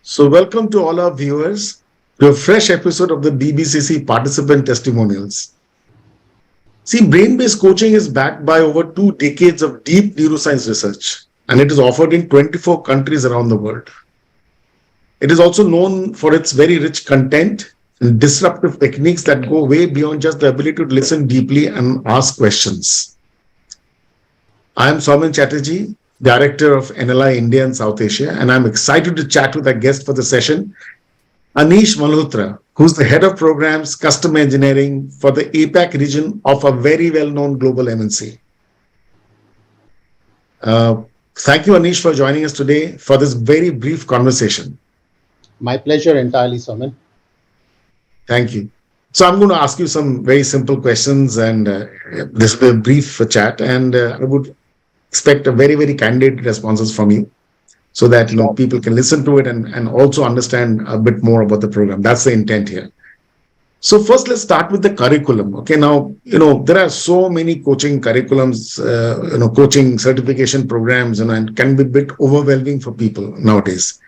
Welcome to all our viewers to a fresh episode of the BBCC Participant Testimonials. See, brain-based coaching is backed by over 2 decades of deep neuroscience research, and it is offered in 24 countries around the world. It is also known for its very rich content and disruptive techniques that go way beyond just the ability to listen deeply and ask questions. I am Soumen Chatterjee, Director of NLI India and South Asia, and I'm excited to chat with our guest for the session, Anish Malhotra, who's the Head of Programs Customer Engineering for the APAC region of a very well-known global MNC. Thank you, Anish, for joining us today for this very brief conversation. My pleasure entirely, Soumen. Thank you. So I'm going to ask you some very simple questions, and this will be a brief chat, and I would expect a very, very candid responses from you so that people can listen to it and also understand a bit more about the program. That's the intent here. So first, let's start with the curriculum. Okay, now, there are so many coaching curriculums, coaching certification programs, and it can be a bit overwhelming for people nowadays.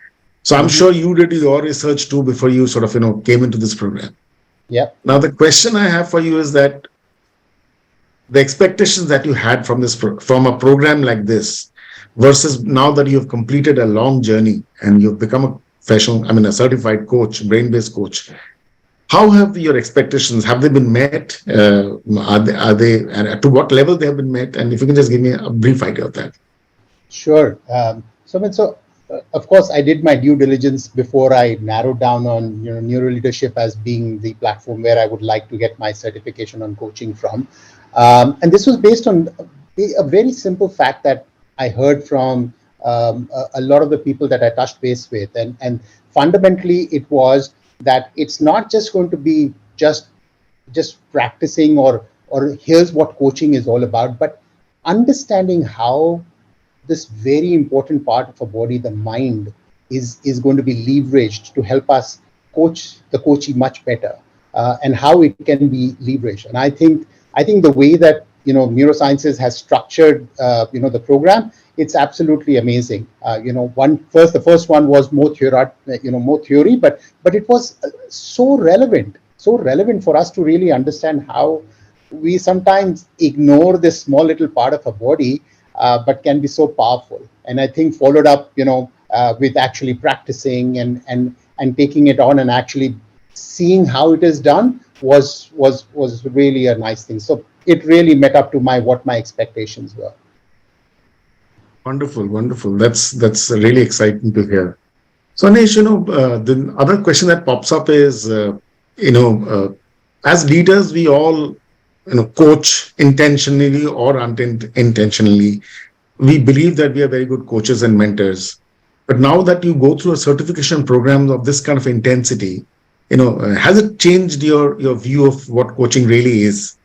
So I'm sure you did your research too before you sort of, came into this program. Yeah. Now, the question I have for you is that the expectations that you had from from a program like this versus now that you've completed a long journey and you've become a a certified coach, brain-based coach, how have your expectations, have they been met? Are they, and to what level they have been met? And if you can just give me a brief idea of that. Sure. Of course, I did my due diligence before I narrowed down on Neuroleadership as being the platform where I would like to get my certification on coaching from. And this was based on a very simple fact that I heard from a lot of the people that I touched base with. And fundamentally, it was that it's not just going to be just practicing or here's what coaching is all about, but understanding how this very important part of our body, the mind, is going to be leveraged to help us coach the coachee much better, and how it can be leveraged. And I think the way that neurosciences has structured the program, it's absolutely amazing. The first one was more theory, but it was so relevant for us to really understand how we sometimes ignore this small little part of our body, but can be so powerful. And I think followed up, with actually practicing and taking it on and actually seeing how it is done was really a nice thing. So it really met up to what my expectations were. Wonderful. That's really exciting to hear. So Anish, the other question that pops up is, as leaders, we all coach intentionally or unintentionally. We believe that we are very good coaches and mentors. But now that you go through a certification program of this kind of intensity, has it changed your view of what coaching really is?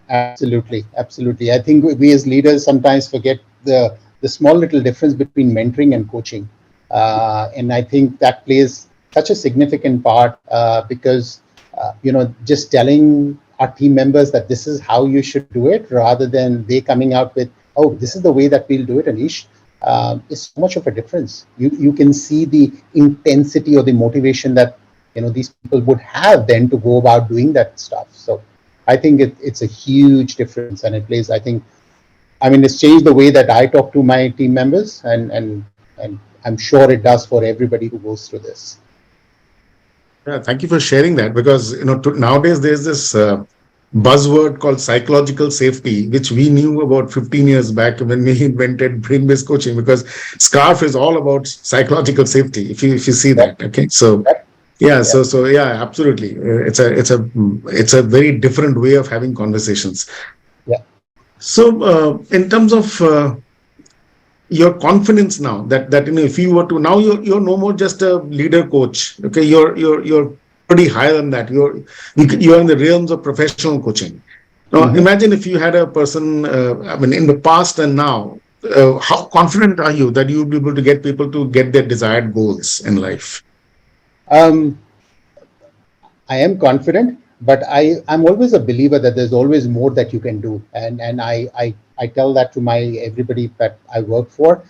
Absolutely. I think we as leaders sometimes forget the small little difference between mentoring and coaching. And I think that plays such a significant part, because, just telling our team members that this is how you should do it, rather than they coming out with, oh, this is the way that we'll do it, Anish, is so much of a difference. You can see the intensity or the motivation that these people would have then to go about doing that stuff. So I think it's a huge difference, and it plays, it's changed the way that I talk to my team members, and I'm sure it does for everybody who goes through this. Yeah, thank you for sharing that, because nowadays there's this buzzword called psychological safety, which we knew about 15 years back when we invented brain-based coaching, because SCARF is all about psychological safety. If you see that, okay, so yeah, so yeah, absolutely, it's a very different way of having conversations. Yeah. So in terms of your confidence now that if you were to now you're no more just a leader coach, okay, you're pretty higher than that. You're in the realms of professional coaching. Now imagine if you had a person in the past and now, how confident are you that you'll be able to get people to get their desired goals in life? I am confident, but I'm always a believer that there's always more that you can do, and I tell that to everybody that I work for.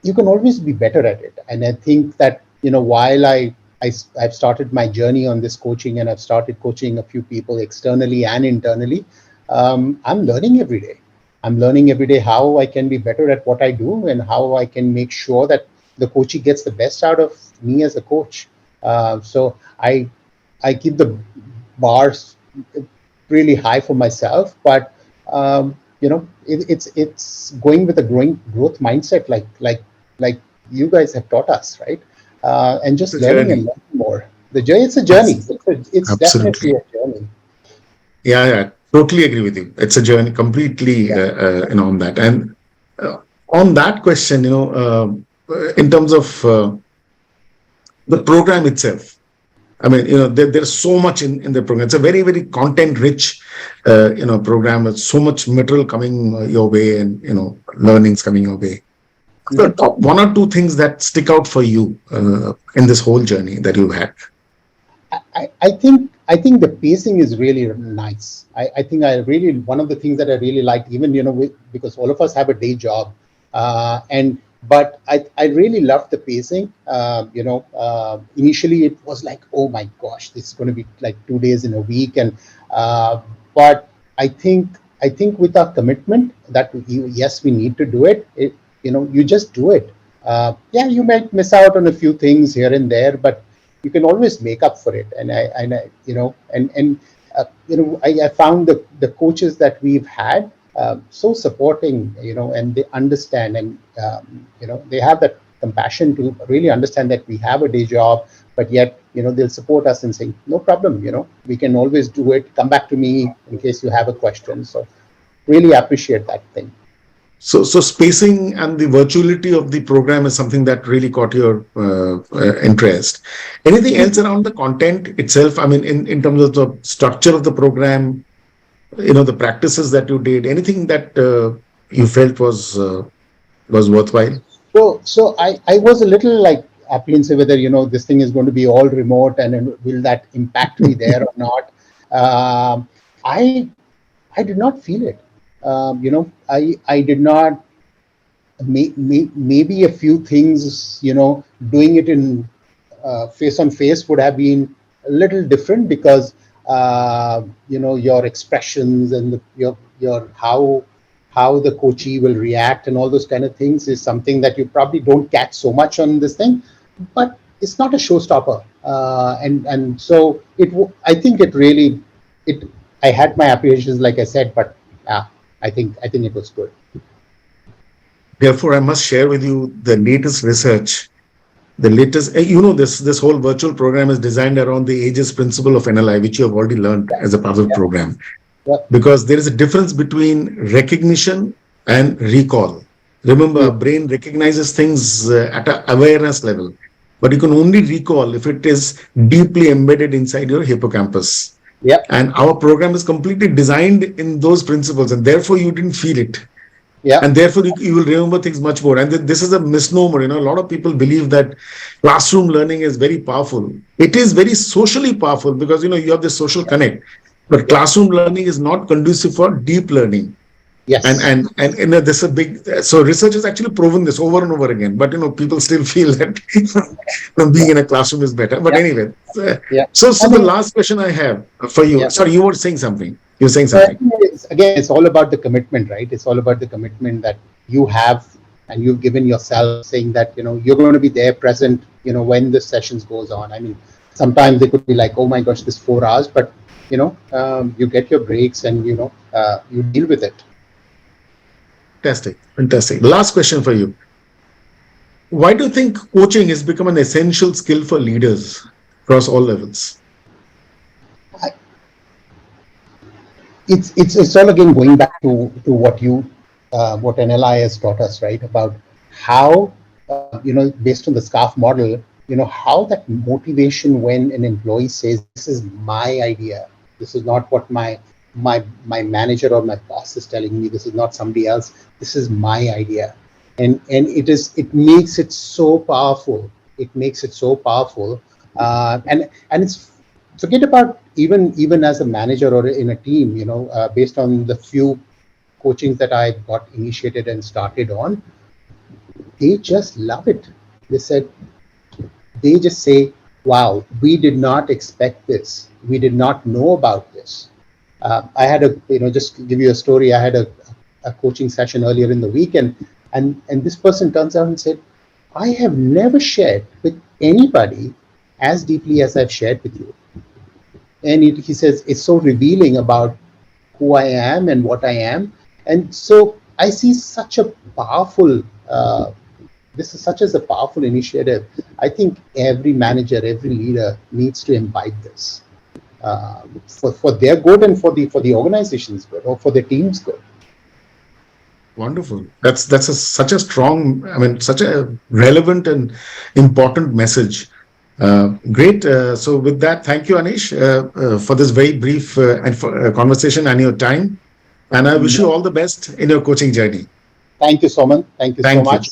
You can always be better at it, and I think that while I've started my journey on this coaching, and I've started coaching a few people externally and internally, I'm learning every day. I'm learning every day how I can be better at what I do, and how I can make sure that the coachee gets the best out of me as a coach. So I keep the bars really high for myself, but it's going with a growth mindset, like you guys have taught us, right? And It's just a learning and journey. learning more. The journey, it's a journey. It's It's definitely absolutely. a journey. Yeah, yeah, totally agree with you. It's a journey completely, Yeah. on that. And uh, on that question, in terms of the program itself, I mean, there's so much in the program. It's a very, very content-rich, program with so much material coming your way, and learnings coming your way. The Mhm. top one or two things that stick out for you in this whole journey that you've had. I think the pacing is really nice. I think I really, one of the things that I really like, even because all of us have a day job, and but I really loved the pacing. Initially it was like, oh my gosh, this is going to be like 2 days in a week, and but I think with our commitment that yes, we need to do it. You just do it. Yeah, you might miss out on a few things here and there, but you can always make up for it. And I I found the coaches that we've had so supporting, and they understand, and they have that compassion to really understand that we have a day job, but yet they'll support us and say, no problem, we can always do it, come back to me in case you have a question. So really appreciate that thing. So spacing and the virtuality of the program is something that really caught your interest. Anything else around the content itself? I mean, in terms of the structure of the program, the practices that you did, anything that you felt was worthwhile? So I was a little like apprehensive whether this thing is going to be all remote, and then will that impact me there or not. Um, I I did not feel it. I did not. Maybe a few things, doing it in face on face would have been a little different, because your expressions and your how the coachee will react and all those kind of things is something that you probably don't catch so much on this thing, but it's not a showstopper. And so I think it really it I had my apprehensions, like I said, but yeah, I think it was good. Therefore, I must share with you the latest research. The latest, this whole virtual program is designed around the ages principle of NLI, which you have already learned as a part of the Yeah, program, yeah, because there is a difference between recognition and recall. Remember, yeah, our brain recognizes things at an awareness level, but you can only recall if it is deeply embedded inside your hippocampus. yeah, And our program is completely designed in those principles, and therefore you didn't feel it, yeah, and therefore you will remember things much more. And this is a misnomer. A lot of people believe that classroom learning is very powerful. It is very socially powerful, because you have this social connect, but yeah. classroom learning is not conducive for deep learning. and Yes. and and this is a big, so research has actually proven this over and over again, but people still feel that being Yeah, in a classroom is better. But yeah, anyway, yeah. so I the mean, last question I have for you, yeah. sorry, you were saying something, So I think again, it's all about the commitment, right? It's all about the commitment that you have and you've given yourself, saying that you're going to be there, present, when the sessions goes on. I mean, sometimes they could be like, oh my gosh, this 4 hours, but you get your breaks, and you deal with it. Fantastic. Last question for you. Why do you think coaching has become an essential skill for leaders across all levels? I, it's all again going back to what NLI has taught us, right? About how based on the SCARF model, how that motivation, when an employee says, this is my idea, this is not what my manager or my boss is telling me, this is not somebody else, this is my idea. And it makes it so powerful. It makes it so powerful. And it's, forget about even as a manager or in a team, based on the few coachings that I got initiated and started on, they just love it. They said, they just say, wow, we did not expect this. We did not know about this. I had just to give you a story, I had a coaching session earlier in the week, and this person turns out and said, I have never shared with anybody as deeply as I've shared with you. And he says, it's so revealing about who I am and what I am. And so I see such a powerful, this is such as a powerful initiative. I think every manager, every leader needs to imbibe this for their good and for the organization's good or for the team's good. Wonderful. That's such a strong, such a relevant and important message. Great. So with that, thank you, Anish, for this very brief and conversation and your time. And I wish you all the best in your coaching journey. Thank you, Soman. Thank you so much.